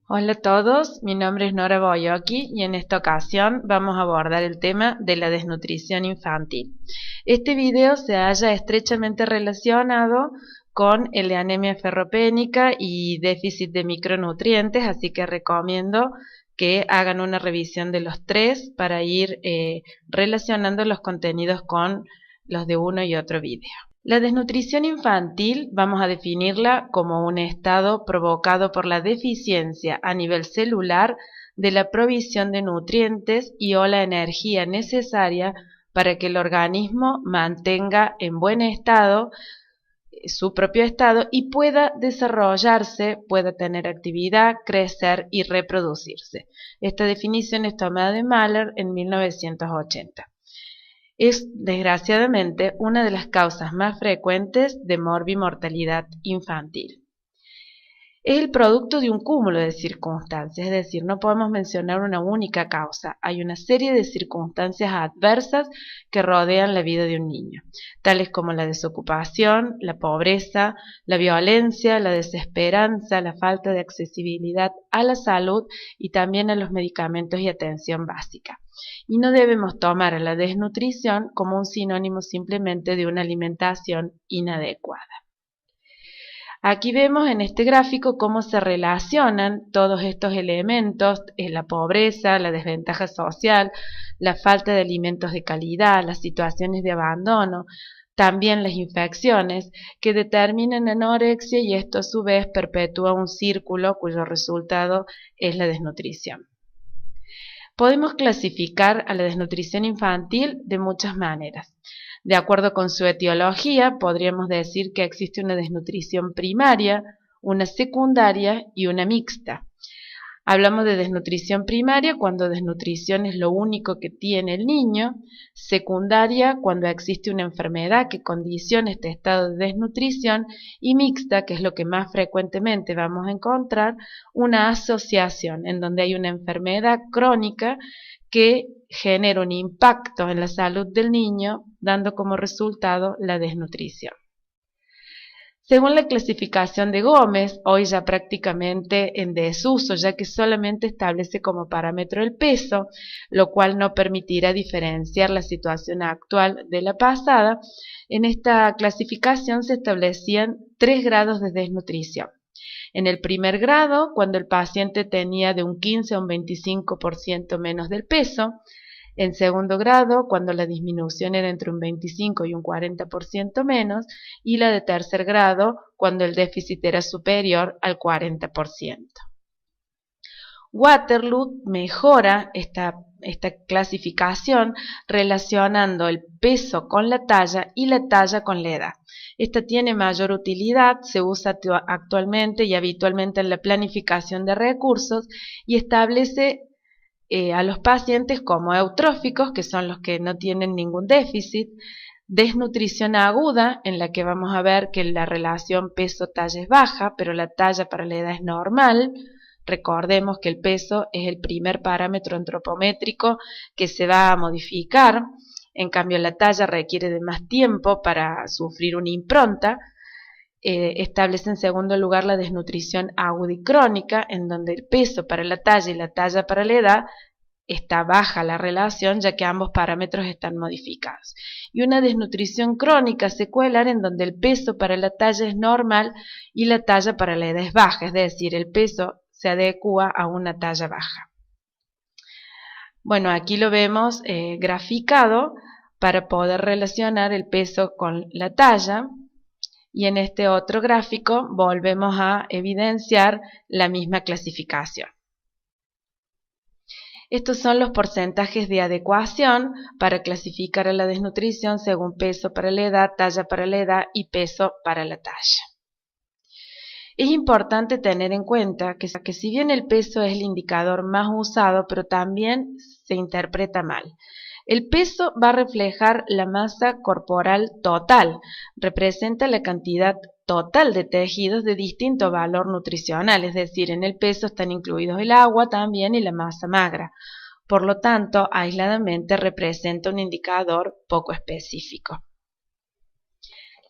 Hola a todos, mi nombre es Nora Boyoki y en esta ocasión vamos a abordar el tema de la desnutrición infantil. Este video se halla estrechamente relacionado con el de anemia ferropénica y déficit de micronutrientes, así que recomiendo que hagan una revisión de los tres para ir relacionando los contenidos con los de uno y otro video. La desnutrición infantil vamos a definirla como un estado provocado por la deficiencia a nivel celular de la provisión de nutrientes y o la energía necesaria para que el organismo mantenga en buen estado su propio estado y pueda desarrollarse, pueda tener actividad, crecer y reproducirse. Esta definición es tomada de Mahler en 1980. Es, desgraciadamente, una de las causas más frecuentes de morbimortalidad infantil. Es el producto de un cúmulo de circunstancias, es decir, no podemos mencionar una única causa. Hay una serie de circunstancias adversas que rodean la vida de un niño, tales como la desocupación, la pobreza, la violencia, la desesperanza, la falta de accesibilidad a la salud y también a los medicamentos y atención básica. Y no debemos tomar a la desnutrición como un sinónimo simplemente de una alimentación inadecuada. Aquí vemos en este gráfico cómo se relacionan todos estos elementos, la pobreza, la desventaja social, la falta de alimentos de calidad, las situaciones de abandono, también las infecciones que determinan anorexia y esto a su vez perpetúa un círculo cuyo resultado es la desnutrición. Podemos clasificar a la desnutrición infantil de muchas maneras. De acuerdo con su etiología, podríamos decir que existe una desnutrición primaria, una secundaria y una mixta. Hablamos de desnutrición primaria cuando desnutrición es lo único que tiene el niño, secundaria cuando existe una enfermedad que condiciona este estado de desnutrición y mixta, que es lo que más frecuentemente vamos a encontrar, una asociación en donde hay una enfermedad crónica que genera un impacto en la salud del niño, dando como resultado la desnutrición. Según la clasificación de Gómez, hoy ya prácticamente en desuso, ya que solamente establece como parámetro el peso, lo cual no permitirá diferenciar la situación actual de la pasada, en esta clasificación se establecían 3 grados de desnutrición. En el primer grado, cuando el paciente tenía de un 15 a un 25% menos del peso. En segundo grado, cuando la disminución era entre un 25 y un 40% menos, y la de tercer grado, cuando el déficit era superior al 40%. Waterloo mejora esta clasificación relacionando el peso con la talla y la talla con la edad. Esta tiene mayor utilidad, se usa actualmente y habitualmente en la planificación de recursos y establece a los pacientes como eutróficos, que son los que no tienen ningún déficit, desnutrición aguda, en la que vamos a ver que la relación peso-talla es baja, pero la talla para la edad es normal. Recordemos que el peso es el primer parámetro antropométrico que se va a modificar, en cambio la talla requiere de más tiempo para sufrir una impronta. Establece en segundo lugar la desnutrición aguda y crónica, en donde el peso para la talla y la talla para la edad está baja la relación, ya que ambos parámetros están modificados. Y una desnutrición crónica secuelar, en donde el peso para la talla es normal y la talla para la edad es baja, es decir, el peso se adecua a una talla baja. Bueno, aquí lo vemos graficado para poder relacionar el peso con la talla. Y en este otro gráfico volvemos a evidenciar la misma clasificación. Estos son los porcentajes de adecuación para clasificar a la desnutrición según peso para la edad, talla para la edad y peso para la talla. Es importante tener en cuenta que si bien el peso es el indicador más usado, pero también se interpreta mal. El peso va a reflejar la masa corporal total, representa la cantidad total de tejidos de distinto valor nutricional, es decir, en el peso están incluidos el agua también y la masa magra. Por lo tanto, aisladamente representa un indicador poco específico.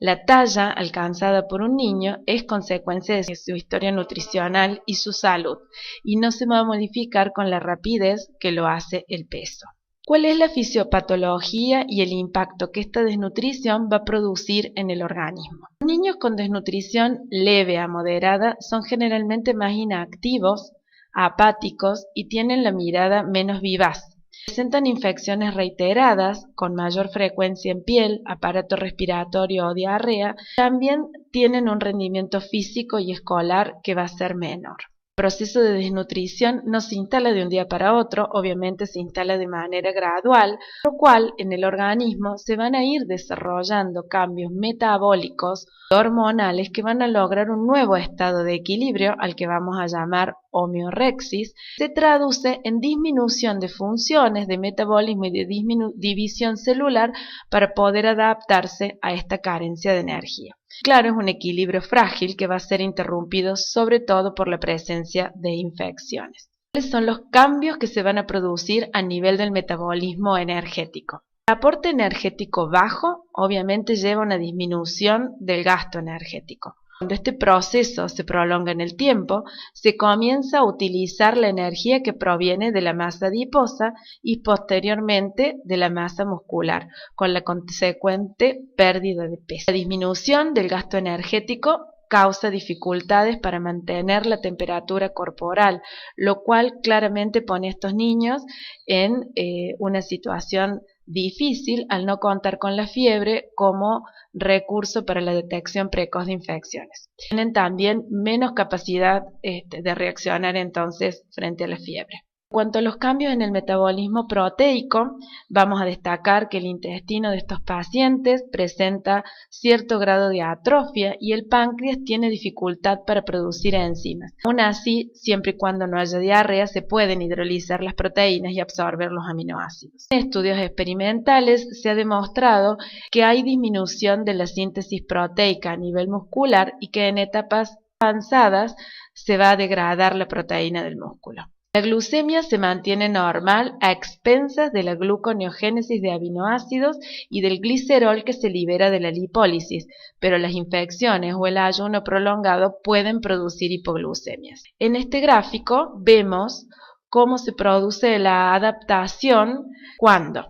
La talla alcanzada por un niño es consecuencia de su historia nutricional y su salud, y no se va a modificar con la rapidez que lo hace el peso. ¿Cuál es la fisiopatología y el impacto que esta desnutrición va a producir en el organismo? Los niños con desnutrición leve a moderada son generalmente más inactivos, apáticos y tienen la mirada menos vivaz. Presentan infecciones reiteradas, con mayor frecuencia en piel, aparato respiratorio o diarrea. También tienen un rendimiento físico y escolar que va a ser menor. El proceso de desnutrición no se instala de un día para otro, obviamente se instala de manera gradual, por lo cual en el organismo se van a ir desarrollando cambios metabólicos, hormonales que van a lograr un nuevo estado de equilibrio al que vamos a llamar homeorexis. Se traduce en disminución de funciones de metabolismo y de división celular para poder adaptarse a esta carencia de energía. Claro, es un equilibrio frágil que va a ser interrumpido sobre todo por la presencia de infecciones. ¿Cuáles son los cambios que se van a producir a nivel del metabolismo energético? El aporte energético bajo obviamente lleva a una disminución del gasto energético. Cuando este proceso se prolonga en el tiempo, se comienza a utilizar la energía que proviene de la masa adiposa y posteriormente de la masa muscular, con la consecuente pérdida de peso. La disminución del gasto energético causa dificultades para mantener la temperatura corporal, lo cual claramente pone a estos niños en una situación difícil al no contar con la fiebre como recurso para la detección precoz de infecciones. Tienen también menos capacidad de reaccionar entonces frente a la fiebre. En cuanto a los cambios en el metabolismo proteico, vamos a destacar que el intestino de estos pacientes presenta cierto grado de atrofia y el páncreas tiene dificultad para producir enzimas. Aún así, siempre y cuando no haya diarrea, se pueden hidrolizar las proteínas y absorber los aminoácidos. En estudios experimentales se ha demostrado que hay disminución de la síntesis proteica a nivel muscular y que en etapas avanzadas se va a degradar la proteína del músculo. La glucemia se mantiene normal a expensas de la gluconeogénesis de aminoácidos y del glicerol que se libera de la lipólisis, pero las infecciones o el ayuno prolongado pueden producir hipoglucemias. En este gráfico vemos cómo se produce la adaptación cuando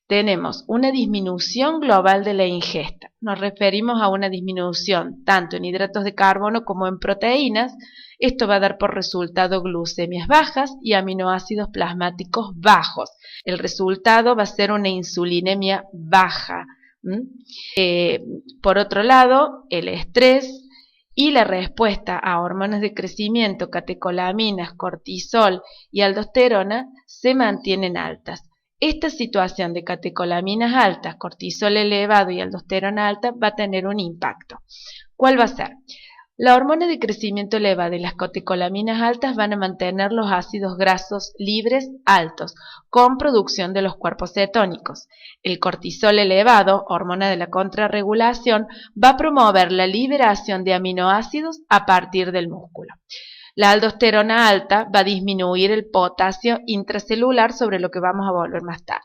tenemos una disminución global de la ingesta. Nos referimos a una disminución tanto en hidratos de carbono como en proteínas. Esto va a dar por resultado glucemias bajas y aminoácidos plasmáticos bajos. El resultado va a ser una insulinemia baja. Por otro lado, el estrés y la respuesta a hormonas de crecimiento, catecolaminas, cortisol y aldosterona se mantienen altas. Esta situación de catecolaminas altas, cortisol elevado y aldosterona alta va a tener un impacto. ¿Cuál va a ser? La hormona de crecimiento elevada y las catecolaminas altas van a mantener los ácidos grasos libres altos, con producción de los cuerpos cetónicos. El cortisol elevado, hormona de la contrarregulación, va a promover la liberación de aminoácidos a partir del músculo. La aldosterona alta va a disminuir el potasio intracelular, sobre lo que vamos a volver más tarde.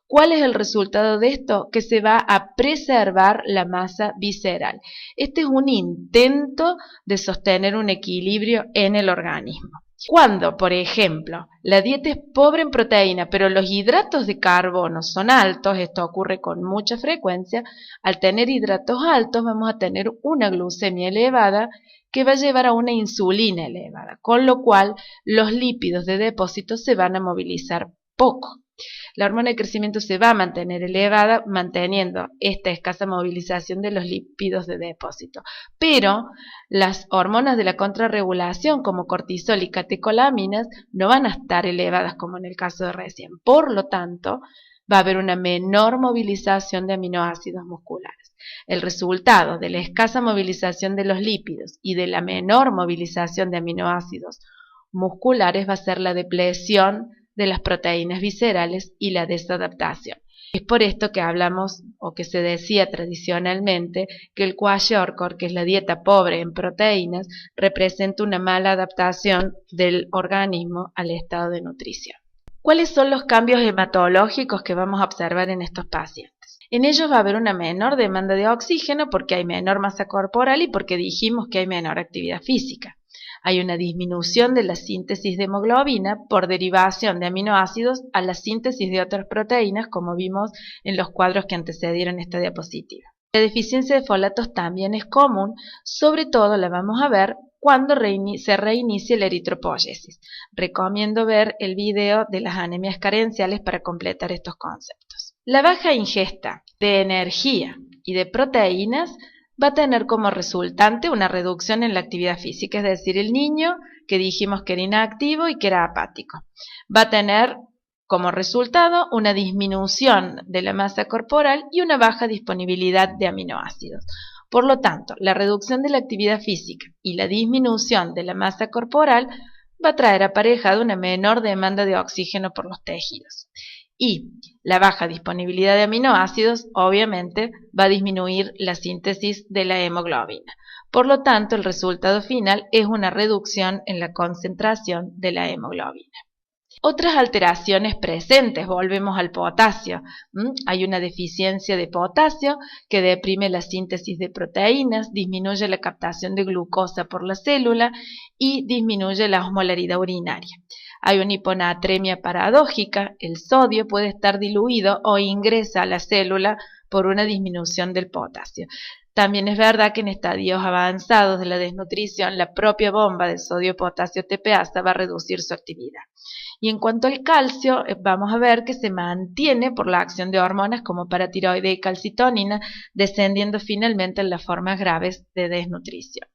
¿Cuál es el resultado de esto? Que se va a preservar la masa visceral. Este es un intento de sostener un equilibrio en el organismo. Cuando, por ejemplo, la dieta es pobre en proteína, pero los hidratos de carbono son altos, esto ocurre con mucha frecuencia, al tener hidratos altos vamos a tener una glucemia elevada que va a llevar a una insulina elevada, con lo cual los lípidos de depósito se van a movilizar poco. La hormona de crecimiento se va a mantener elevada, manteniendo esta escasa movilización de los lípidos de depósito. Pero las hormonas de la contrarregulación, como cortisol y catecolaminas, no van a estar elevadas como en el caso de recién. Por lo tanto, va a haber una menor movilización de aminoácidos musculares. El resultado de la escasa movilización de los lípidos y de la menor movilización de aminoácidos musculares va a ser la depresión de las proteínas viscerales y la desadaptación. Es por esto que hablamos, o que se decía tradicionalmente, que el kwashiorkor, que es la dieta pobre en proteínas, representa una mala adaptación del organismo al estado de nutrición. ¿Cuáles son los cambios hematológicos que vamos a observar en estos pacientes? En ellos va a haber una menor demanda de oxígeno porque hay menor masa corporal y porque dijimos que hay menor actividad física. Hay una disminución de la síntesis de hemoglobina por derivación de aminoácidos a la síntesis de otras proteínas, como vimos en los cuadros que antecedieron esta diapositiva. La deficiencia de folatos también es común, sobre todo la vamos a ver cuando se reinicie la eritropoyesis. Recomiendo ver el video de las anemias carenciales para completar estos conceptos. La baja ingesta de energía y de proteínas va a tener como resultante una reducción en la actividad física, es decir, el niño que dijimos que era inactivo y que era apático, va a tener como resultado una disminución de la masa corporal y una baja disponibilidad de aminoácidos. Por lo tanto, la reducción de la actividad física y la disminución de la masa corporal va a traer aparejado una menor demanda de oxígeno por los tejidos. Y la baja disponibilidad de aminoácidos obviamente va a disminuir la síntesis de la hemoglobina. Por lo tanto, el resultado final es una reducción en la concentración de la hemoglobina. Otras alteraciones presentes, volvemos al potasio. Hay una deficiencia de potasio que deprime la síntesis de proteínas, disminuye la captación de glucosa por la célula y disminuye la osmolaridad urinaria. Hay una hiponatremia paradójica, el sodio puede estar diluido o ingresa a la célula por una disminución del potasio. También es verdad que en estadios avanzados de la desnutrición, la propia bomba de sodio-potasio TPasa va a reducir su actividad. Y en cuanto al calcio, vamos a ver que se mantiene por la acción de hormonas como paratiroide y calcitonina, descendiendo finalmente en las formas graves de desnutrición.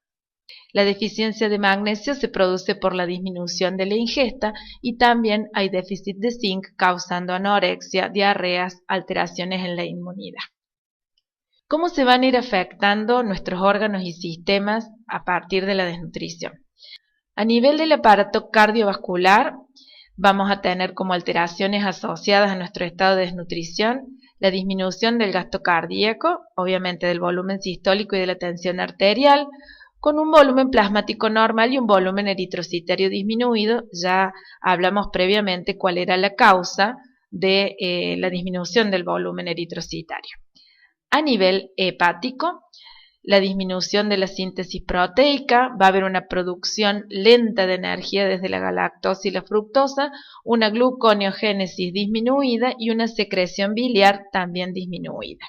La deficiencia de magnesio se produce por la disminución de la ingesta y también hay déficit de zinc causando anorexia, diarreas, alteraciones en la inmunidad. ¿Cómo se van a ir afectando nuestros órganos y sistemas a partir de la desnutrición? A nivel del aparato cardiovascular, vamos a tener como alteraciones asociadas a nuestro estado de desnutrición la disminución del gasto cardíaco, obviamente del volumen sistólico y de la tensión arterial, con un volumen plasmático normal y un volumen eritrocitario disminuido. Ya hablamos previamente cuál era la causa de la disminución del volumen eritrocitario. A nivel hepático, la disminución de la síntesis proteica, va a haber una producción lenta de energía desde la galactosa y la fructosa, una gluconeogénesis disminuida y una secreción biliar también disminuida.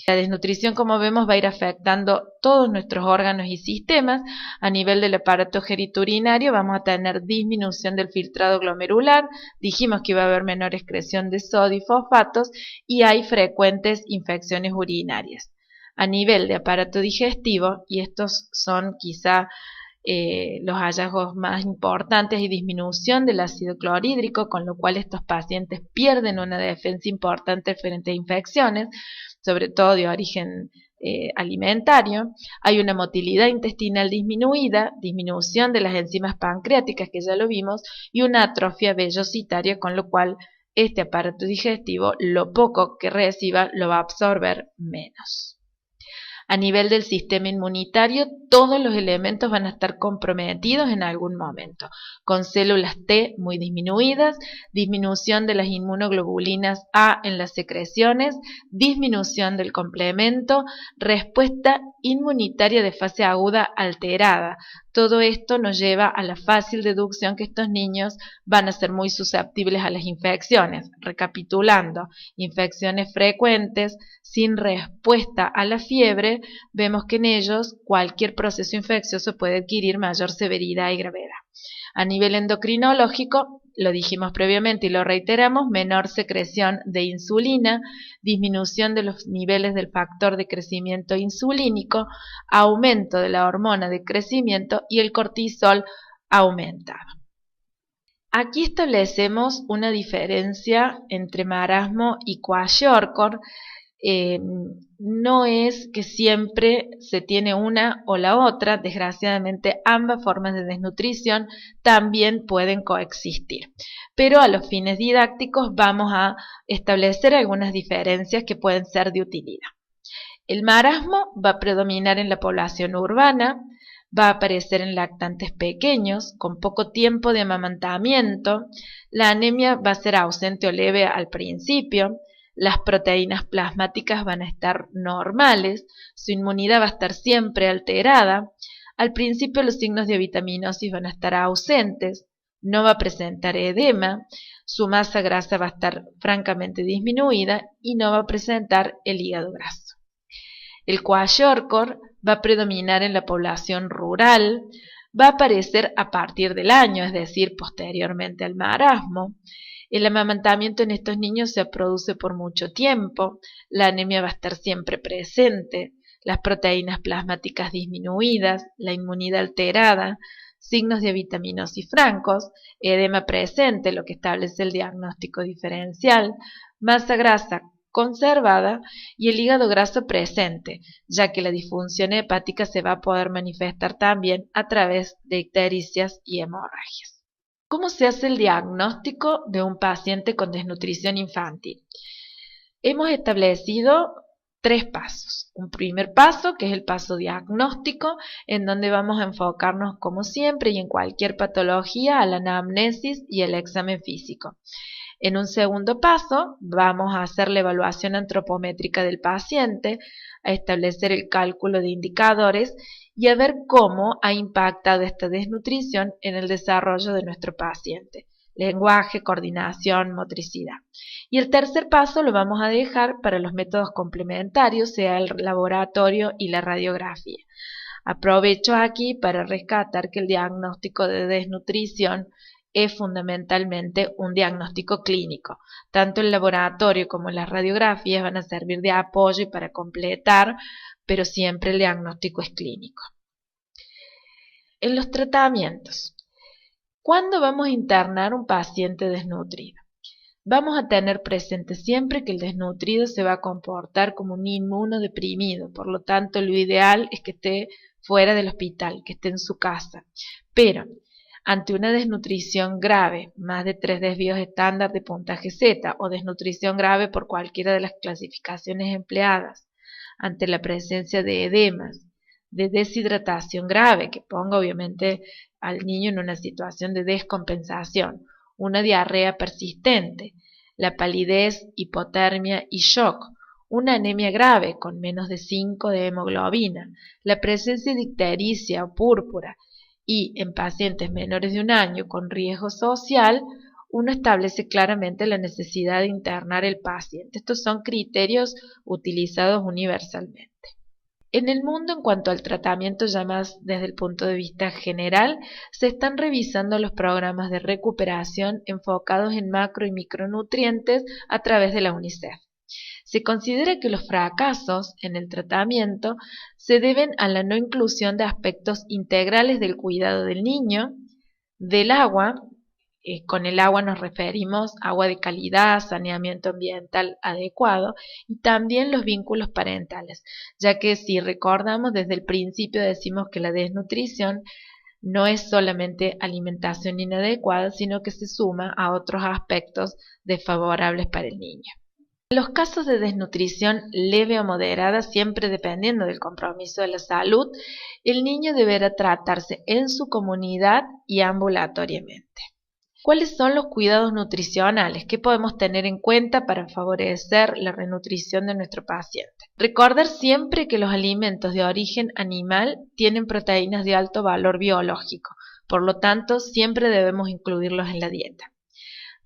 La desnutrición, como vemos, va a ir afectando todos nuestros órganos y sistemas. A nivel del aparato genitourinario vamos a tener disminución del filtrado glomerular, dijimos que iba a haber menor excreción de sodio y fosfatos y hay frecuentes infecciones urinarias. A nivel de aparato digestivo, y estos son quizá los hallazgos más importantes, y disminución del ácido clorhídrico, con lo cual estos pacientes pierden una defensa importante frente a infecciones, sobre todo de origen alimentario. Hay una motilidad intestinal disminuida, disminución de las enzimas pancreáticas, que ya lo vimos, y una atrofia vellositaria, con lo cual este aparato digestivo, lo poco que reciba, lo va a absorber menos. A nivel del sistema inmunitario, todos los elementos van a estar comprometidos en algún momento, con células T muy disminuidas, disminución de las inmunoglobulinas A en las secreciones, disminución del complemento, respuesta inmunitaria de fase aguda alterada. Todo esto nos lleva a la fácil deducción que estos niños van a ser muy susceptibles a las infecciones. Recapitulando, infecciones frecuentes, sin respuesta a la fiebre, vemos que en ellos cualquier proceso infeccioso puede adquirir mayor severidad y gravedad. A nivel endocrinológico, lo dijimos previamente y lo reiteramos, menor secreción de insulina, disminución de los niveles del factor de crecimiento insulínico, aumento de la hormona de crecimiento y el cortisol aumentado. Aquí establecemos una diferencia entre marasmo y kwashiorkor. No es que siempre se tiene una o la otra, desgraciadamente ambas formas de desnutrición también pueden coexistir, pero a los fines didácticos vamos a establecer algunas diferencias que pueden ser de utilidad. El marasmo va a predominar en la población urbana, va a aparecer en lactantes pequeños, con poco tiempo de amamantamiento, la anemia va a ser ausente o leve al principio, las proteínas plasmáticas van a estar normales, su inmunidad va a estar siempre alterada, al principio los signos de avitaminosis van a estar ausentes, no va a presentar edema, su masa grasa va a estar francamente disminuida y no va a presentar el hígado graso. El kwashiorkor va a predominar en la población rural, va a aparecer a partir del año, es decir, posteriormente al marasmo. El amamantamiento en estos niños se produce por mucho tiempo, la anemia va a estar siempre presente, las proteínas plasmáticas disminuidas, la inmunidad alterada, signos de avitaminosis francos, edema presente, lo que establece el diagnóstico diferencial, masa grasa conservada y el hígado graso presente, ya que la disfunción hepática se va a poder manifestar también a través de ictericias y hemorragias. ¿Cómo se hace el diagnóstico de un paciente con desnutrición infantil? Hemos establecido 3 pasos. Un primer paso, que es el paso diagnóstico, en donde vamos a enfocarnos, como siempre y en cualquier patología, a la anamnesis y el examen físico. En un segundo paso, vamos a hacer la evaluación antropométrica del paciente, a establecer el cálculo de indicadores y a ver cómo ha impactado esta desnutrición en el desarrollo de nuestro paciente. Lenguaje, coordinación, motricidad. Y el tercer paso lo vamos a dejar para los métodos complementarios, sea el laboratorio y la radiografía. Aprovecho aquí para rescatar que el diagnóstico de desnutrición es fundamentalmente un diagnóstico clínico. Tanto el laboratorio como las radiografías van a servir de apoyo y para completar, pero siempre el diagnóstico es clínico. En los tratamientos, ¿cuándo vamos a internar un paciente desnutrido? Vamos a tener presente siempre que el desnutrido se va a comportar como un inmunodeprimido, por lo tanto lo ideal es que esté fuera del hospital, que esté en su casa. Pero ante una desnutrición grave, más de 3 desvíos estándar de puntaje Z o desnutrición grave por cualquiera de las clasificaciones empleadas, ante la presencia de edemas, de deshidratación grave, que ponga obviamente al niño en una situación de descompensación, una diarrea persistente, la palidez, hipotermia y shock, una anemia grave con menos de 5 de hemoglobina, la presencia de ictericia o púrpura, y en pacientes menores de 1 año con riesgo social, uno establece claramente la necesidad de internar el paciente. Estos son criterios utilizados universalmente. En el mundo, en cuanto al tratamiento ya más desde el punto de vista general, se están revisando los programas de recuperación enfocados en macro y micronutrientes a través de la UNICEF. Se considera que los fracasos en el tratamiento se deben a la no inclusión de aspectos integrales del cuidado del niño, del agua, con el agua nos referimos a agua de calidad, saneamiento ambiental adecuado y también los vínculos parentales, ya que si recordamos desde el principio decimos que la desnutrición no es solamente alimentación inadecuada, sino que se suma a otros aspectos desfavorables para el niño. En los casos de desnutrición leve o moderada, siempre dependiendo del compromiso de la salud, el niño deberá tratarse en su comunidad y ambulatoriamente. ¿Cuáles son los cuidados nutricionales que podemos tener en cuenta para favorecer la renutrición de nuestro paciente? Recordar siempre que los alimentos de origen animal tienen proteínas de alto valor biológico, por lo tanto siempre debemos incluirlos en la dieta.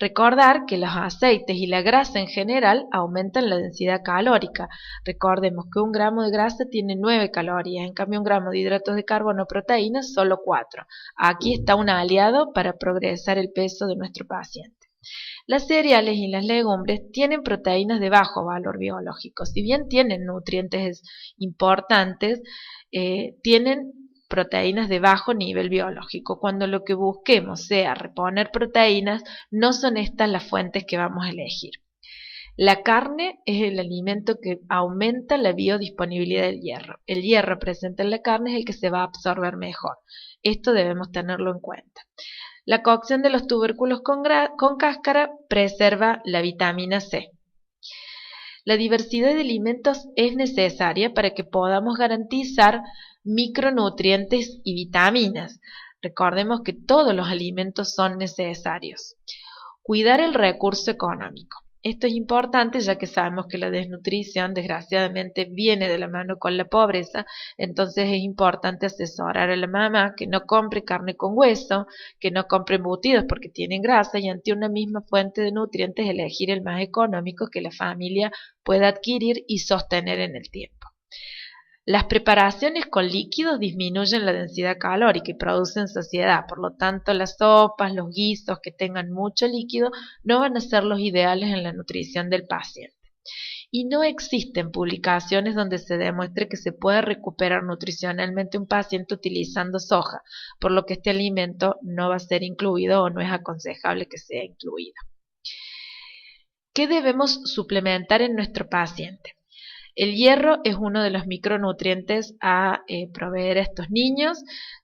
Recordar que los aceites y la grasa en general aumentan la densidad calórica. Recordemos que 1 gramo de grasa tiene 9 calorías, en cambio 1 gramo de hidratos de carbono o proteínas solo 4. Aquí está un aliado para progresar el peso de nuestro paciente. Las cereales y las legumbres tienen proteínas de bajo valor biológico. Si bien tienen nutrientes importantes, tienen proteínas de bajo nivel biológico. Cuando lo que busquemos sea reponer proteínas, no son estas las fuentes que vamos a elegir. La carne es el alimento que aumenta la biodisponibilidad del hierro. El hierro presente en la carne es el que se va a absorber mejor. Esto debemos tenerlo en cuenta. La cocción de los tubérculos con cáscara preserva la vitamina C. La diversidad de alimentos es necesaria para que podamos garantizar micronutrientes y vitaminas. Recordemos que todos los alimentos son necesarios. Cuidar el recurso económico. Esto es importante ya que sabemos que la desnutrición desgraciadamente viene de la mano con la pobreza, entonces es importante asesorar a la mamá que no compre carne con hueso, que no compre embutidos porque tienen grasa y ante una misma fuente de nutrientes elegir el más económico que la familia pueda adquirir y sostener en el tiempo. Las preparaciones con líquidos disminuyen la densidad calórica y producen saciedad, por lo tanto las sopas, los guisos que tengan mucho líquido no van a ser los ideales en la nutrición del paciente. Y no existen publicaciones donde se demuestre que se puede recuperar nutricionalmente un paciente utilizando soja, por lo que este alimento no va a ser incluido o no es aconsejable que sea incluido. ¿Qué debemos suplementar en nuestro paciente? El hierro es uno de los micronutrientes a proveer a estos niños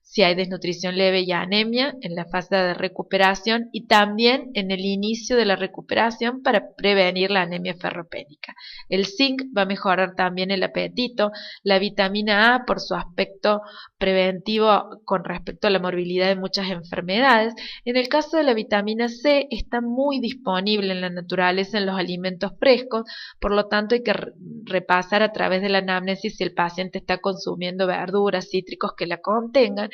si hay desnutrición leve y anemia en la fase de recuperación y también en el inicio de la recuperación para prevenir la anemia ferropénica. El zinc va a mejorar también el apetito, la vitamina A por su aspecto preventivo con respecto a la morbilidad de muchas enfermedades. En el caso de la vitamina C está muy disponible en la naturaleza en los alimentos frescos, por lo tanto hay que repasar a través de la anamnesis si el paciente está consumiendo verduras, cítricos que la contengan.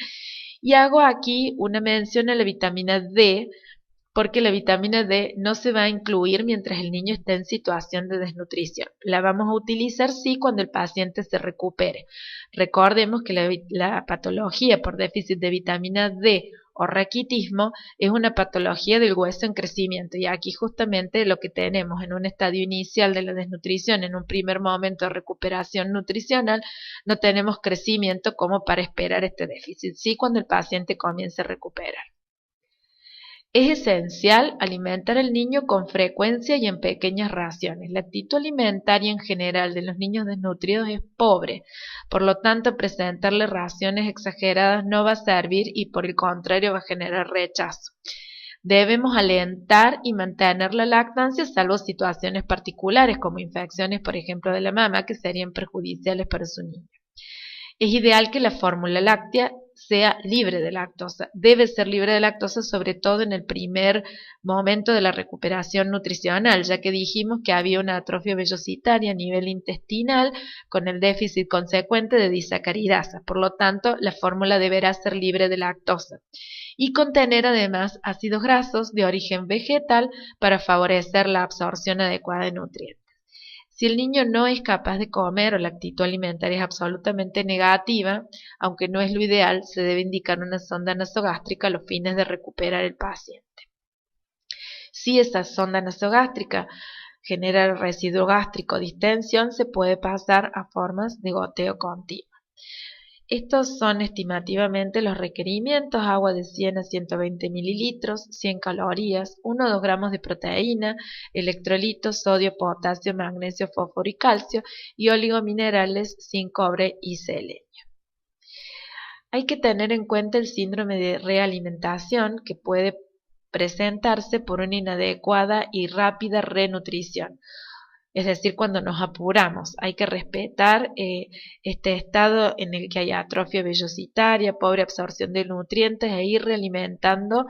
Y hago aquí una mención a la vitamina D, porque la vitamina D no se va a incluir mientras el niño esté en situación de desnutrición. La vamos a utilizar sí cuando el paciente se recupere. Recordemos que la patología por déficit de vitamina D o raquitismo es una patología del hueso en crecimiento y aquí justamente lo que tenemos en un estadio inicial de la desnutrición, en un primer momento de recuperación nutricional, no tenemos crecimiento como para esperar este déficit, sí cuando el paciente comience a recuperar. Es esencial alimentar al niño con frecuencia y en pequeñas raciones. La actitud alimentaria en general de los niños desnutridos es pobre, por lo tanto presentarle raciones exageradas no va a servir y por el contrario va a generar rechazo. Debemos alentar y mantener la lactancia salvo situaciones particulares como infecciones, por ejemplo, de la mama que serían perjudiciales para su niño. Es ideal que la fórmula láctea sea libre de lactosa. Debe ser libre de lactosa, sobre todo en el primer momento de la recuperación nutricional, ya que dijimos que había una atrofia vellositaria a nivel intestinal con el déficit consecuente de disacaridasa. Por lo tanto, la fórmula deberá ser libre de lactosa y contener además ácidos grasos de origen vegetal para favorecer la absorción adecuada de nutrientes. Si el niño no es capaz de comer o la actitud alimentaria es absolutamente negativa, aunque no es lo ideal, se debe indicar una sonda nasogástrica a los fines de recuperar el paciente. Si esa sonda nasogástrica genera residuo gástrico o distensión, se puede pasar a formas de goteo continuo. Estos son estimativamente los requerimientos: agua de 100 a 120 mililitros, 100 calorías, 1 o 2 gramos de proteína, electrolitos, sodio, potasio, magnesio, fósforo y calcio, y oligominerales sin cobre y selenio. Hay que tener en cuenta el síndrome de realimentación que puede presentarse por una inadecuada y rápida renutrición. Es decir, cuando nos apuramos, hay que respetar este estado en el que hay atrofia vellositaria, pobre absorción de nutrientes e ir realimentando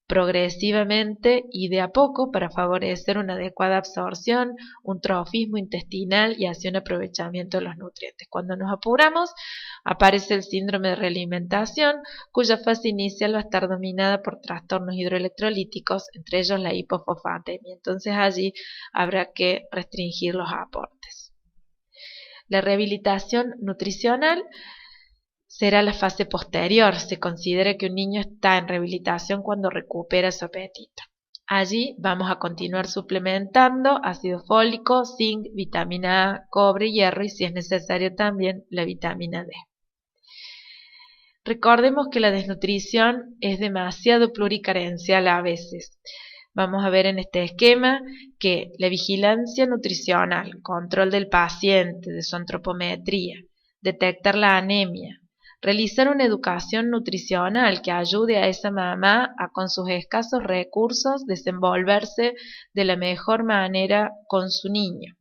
progresivamente y de a poco para favorecer una adecuada absorción, un trofismo intestinal y así un aprovechamiento de los nutrientes. Cuando nos apuramos, aparece el síndrome de realimentación, cuya fase inicial va a estar dominada por trastornos hidroelectrolíticos, entre ellos la hipofosfatemia. Entonces allí habrá que restringir los aportes. La rehabilitación nutricional será la fase posterior. Se considera que un niño está en rehabilitación cuando recupera su apetito. Allí vamos a continuar suplementando ácido fólico, zinc, vitamina A, cobre, hierro y si es necesario también la vitamina D. Recordemos que la desnutrición es demasiado pluricarencial a veces. Vamos a ver en este esquema que la vigilancia nutricional, control del paciente, de su antropometría, detectar la anemia, realizar una educación nutricional que ayude a esa mamá a con sus escasos recursos desenvolverse de la mejor manera con su niño.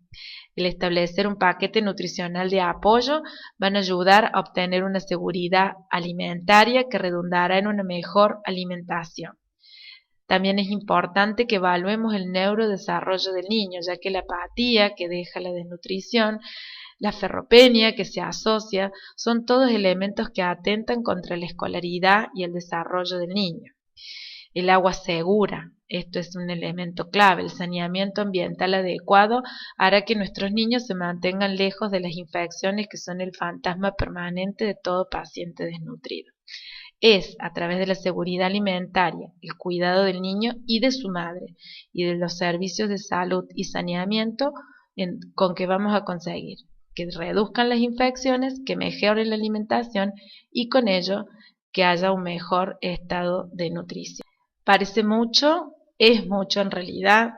El establecer un paquete nutricional de apoyo van a ayudar a obtener una seguridad alimentaria que redundará en una mejor alimentación. También es importante que evaluemos el neurodesarrollo del niño, ya que la apatía que deja la desnutrición, la ferropenia que se asocia, son todos elementos que atentan contra la escolaridad y el desarrollo del niño. El agua segura, esto es un elemento clave. El saneamiento ambiental adecuado hará que nuestros niños se mantengan lejos de las infecciones que son el fantasma permanente de todo paciente desnutrido. Es a través de la seguridad alimentaria, el cuidado del niño y de su madre, y de los servicios de salud y saneamiento con que vamos a conseguir que reduzcan las infecciones, que mejore la alimentación y con ello que haya un mejor estado de nutrición. Parece mucho, es mucho en realidad,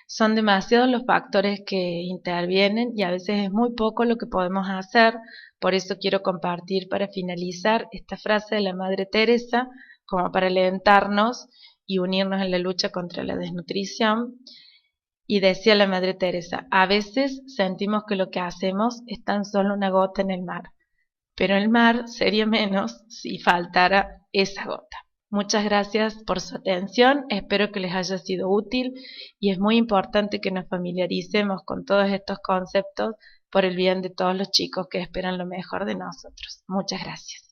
son demasiados los factores que intervienen y a veces es muy poco lo que podemos hacer. Por eso quiero compartir para finalizar esta frase de la Madre Teresa como para alentarnos y unirnos en la lucha contra la desnutrición. Y decía la Madre Teresa, a veces sentimos que lo que hacemos es tan solo una gota en el mar, pero el mar sería menos si faltara esa gota. Muchas gracias por su atención, espero que les haya sido útil y es muy importante que nos familiaricemos con todos estos conceptos por el bien de todos los chicos que esperan lo mejor de nosotros. Muchas gracias.